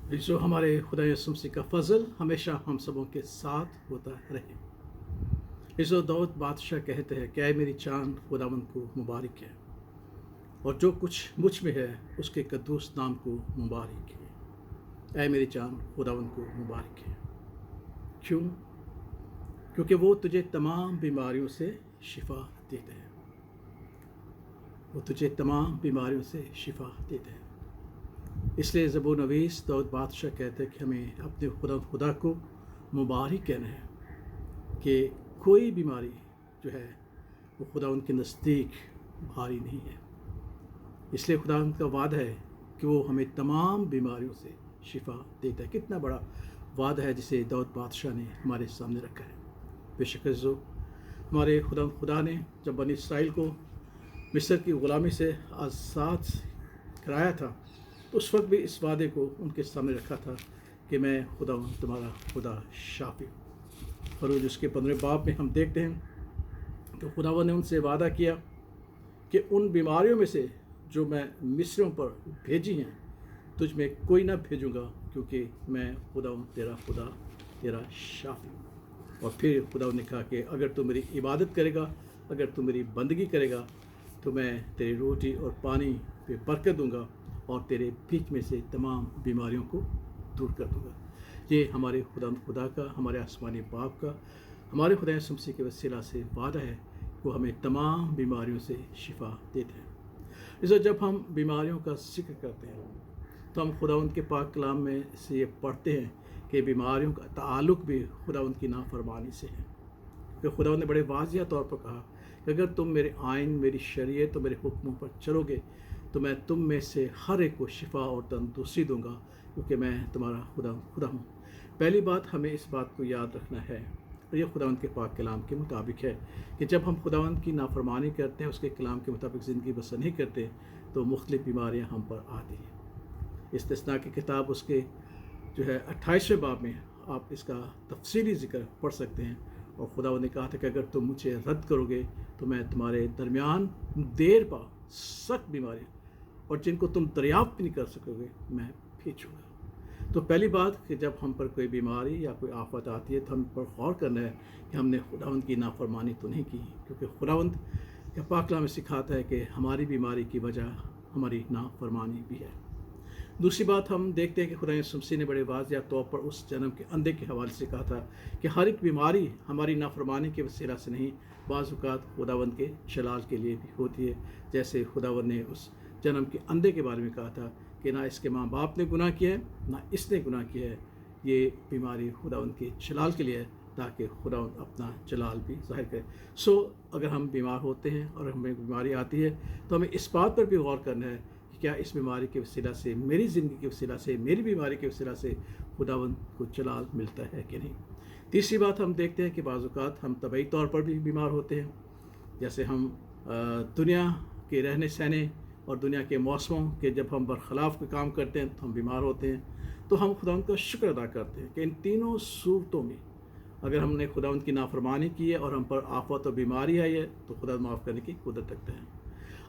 जो हमारे खुदा यसुम मसीह का फजल हमेशा हम सबों के साथ होता रहे। जो दाऊद बादशाह कहते हैं कि ऐ मेरी चांद खुदावंद को मुबारक है, और जो कुछ मुझ में है उसके कद्दूस नाम को मुबारक है। ऐ मेरी चांद खुदावंद को मुबारक है। क्यों? क्योंकि वो तुझे तमाम बीमारियों से शिफा देते हैं। वो तुझे तमाम बीमारियों से शिफा देते हैं। इसलिए ज़बूर नवीस दाऊद बादशाह कहते हैं कि हमें अपने खुदा को मुबारक कहना है कि कोई बीमारी जो है वो खुदा उनके नज़दीक भारी नहीं है। इसलिए खुदा उनका वादा है कि वो हमें तमाम बीमारियों से शिफा देता है। कितना बड़ा वादा है जिसे दाऊद बादशाह ने हमारे सामने रखा है। बेशक जो हमारे खुदा ने जब बनी इसराइल को मिस्र की ग़ुलामी से आज़ाद कराया था, तो उस वक्त भी इस वादे को उनके सामने रखा था कि मैं खुदा हूँ, तुम्हारा खुदा शाफी। और उसके 15 बाब में हम देखते हैं कि खुदावा ने उनसे वादा किया कि उन बीमारियों में से जो मैं मिस्रियों पर भेजी हैं, तुझ में कोई ना भेजूँगा, क्योंकि मैं खुदा हूँ, तेरा खुदा, तेरा शाफी। और फिर खुदा ने कहा कि अगर तू मेरी इबादत करेगा, अगर तू मेरी बंदगी करेगा, तो मैं तेरी रोटी और पानी पे बरकत दूंगा और तेरे बीच में से तमाम बीमारियों को दूर कर दूंगा। ये हमारे खुदा का, हमारे आसमानी बाप का, हमारे खुदा यसुम मसीह के वसीला से वादा है। वो हमें तमाम बीमारियों से शिफा देते हैं। इसलिए जब हम बीमारियों का जिक्र करते हैं तो हम खुदावंद के पाक कलाम में से ये पढ़ते हैं कि बीमारियों का ताल्लुक भी खुदावंद की नाफरमानी से है। क्योंकि खुदावंद ने बड़े वाज़िया तौर पर कहा कि अगर तुम मेरे आइन, मेरी शरीयत और मेरे हुक्मों पर चलोगे तो मैं तुम में से हर एक को शिफा और तंदुरुस्ती दूंगा, क्योंकि मैं तुम्हारा खुदा हूँ। पहली बात हमें इस बात को याद रखना है, और ये खुदावंद के पाक कलाम के मुताबिक है कि जब हम खुदावंद की नाफरमानी करते हैं, उसके कलाम के मुताबिक ज़िंदगी बसर नहीं करते, तो मुख्तलिफ़ बीमारियाँ हम पर आती हैं। इस्तिस्ना की किताब उसके जो है 28वें बाब में आप इसका तफसीली ज़िक्र पढ़ सकते हैं। और खुदावंद ने कहा था कि अगर तुम मुझे रद्द करोगे तो मैं तुम्हारे दरमियान देर पा सख्त बीमारियाँ और जिनको तुम दरियाफ्त भी नहीं कर सकोगे मैं भेजूँगा। तो पहली बात कि जब हम पर कोई बीमारी या कोई आफत आती है तो हम पर गौर करना है कि हमने खुदावंद की नाफरमानी तो नहीं की, क्योंकि खुदावंद के पाक कलाम में सिखाता है कि हमारी बीमारी की वजह हमारी नाफरमानी भी है। दूसरी बात हम देखते हैं कि खुदा यसुम मसीह ने बड़े वाज़िया तौर पर उस जन्म के अंधे के हवाले से कहा था कि हर एक बीमारी हमारी नाफरमानी के वसीला से नहीं, बाज़ औक़ात खुदावंद के जलाल के लिए भी होती है। जैसे खुदावंद ने उस जन्म के अंधे के बारे में कहा था कि ना इसके माँ बाप ने गुनाह किया है, ना इसने गुनाह किया है, ये बीमारी खुदावंद के जलाल के लिए है, ताकि खुदावंद अपना जलाल भी ज़ाहिर करे। अगर हम बीमार होते हैं और हमें बीमारी आती है तो हमें इस बात पर भी गौर करना है कि क्या इस बीमारी के वसीला से, मेरी ज़िंदगी के वसीला से, मेरी बीमारी के वसीला से खुदावंद को जलाल मिलता है कि नहीं। तीसरी बात हम देखते हैं कि बाज़ औक़ात हम तबई तौर पर भी बीमार होते हैं। जैसे हम दुनिया के रहने सहने और दुनिया के मौसमों के जब हम बरखिलाफ़ के काम करते हैं तो हम बीमार होते हैं। तो हम खुदावंद का शुक्र अदा करते हैं कि इन तीनों सूरतों में अगर हमने खुदावंद की नाफरमानी की है और हम पर आफत और बीमारी आई है तो खुदा माफ़ करने की कुदरत रखता है।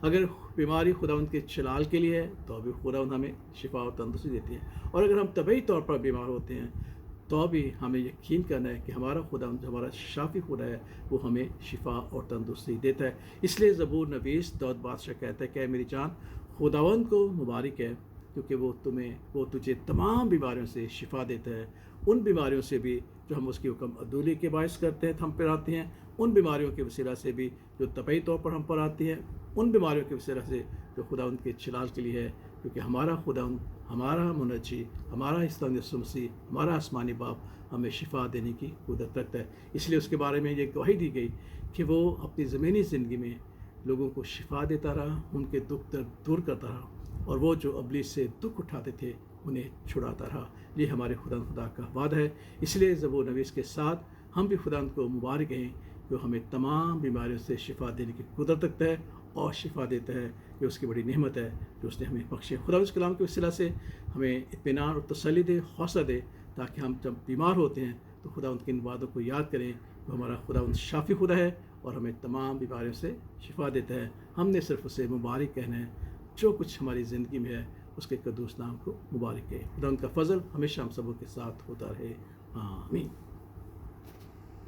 अगर बीमारी खुदावंद के जलाल के लिए है तो अभी खुदावंद हमें शिफा और तंदुरुस्ती देती है। और अगर हम तबई तौर पर बीमार होते हैं तो अभी हमें यकीन करना है कि हमारा खुदावंद, हमारा शाफी खुदा है, वो हमें शिफा और तंदुरुस्ती देता है। इसलिए ज़बूर नवीस दाऊद बादशाह कहता है कि मेरी जान खुदावंद को मुबारक है, क्योंकि वो तुझे तमाम बीमारियों से शिफा देता है। उन बीमारियों से भी जो हम उसकी हुक्म अदूली के बायस करते हैं हम पर आती हैं, उन बीमारियों के वसीला से भी जो तबई तौर पर हम पर आती हैं, उन बीमारियों के वसीला से जो खुदावंद के जलाल के लिए है, क्योंकि हमारा खुदावंद, हमारा मुनज्जी, हमारा यसुम मसीह, हमारा आसमानी बाप हमें शिफा देने की कुदरत रखता है। इसलिए उसके बारे में ये गवाही दी गई कि वो अपनी ज़मीनी ज़िंदगी में लोगों को शिफा देता रहा, उनके दुख दर्द दूर करता रहा, और वो जो इब्लीस से दुख उठाते थे उन्हें छुड़ाता रहा। ये हमारे खुदा का वादा है। इसलिए ज़बूर नवीस के साथ हम भी खुदा को मुबारक हैं, जो हमें तमाम बीमारियों से शिफा देने की कुदरत रखता है और शिफा देता है। ये उसकी बड़ी नेमत है जो उसने हमें बख्शे। खुदा उस कलाम के वसीला से हमें इत्मीनान और तसल्ली दे, हौसला दे, ताकि हम जब बीमार होते हैं तो खुदा उनके इन वादों को याद करें। वो हमारा खुदा शाफी खुदा है और हमें तमाम बीमारियों से शिफा देता है। हमने सिर्फ उसे मुबारक कहना है। जो कुछ हमारी ज़िंदगी में है اس کے قدوس نام کو مبارک ہے. خدا ان کا فضل ہمیشہ ہم سبوں کے ساتھ ہوتا رہے. آمین.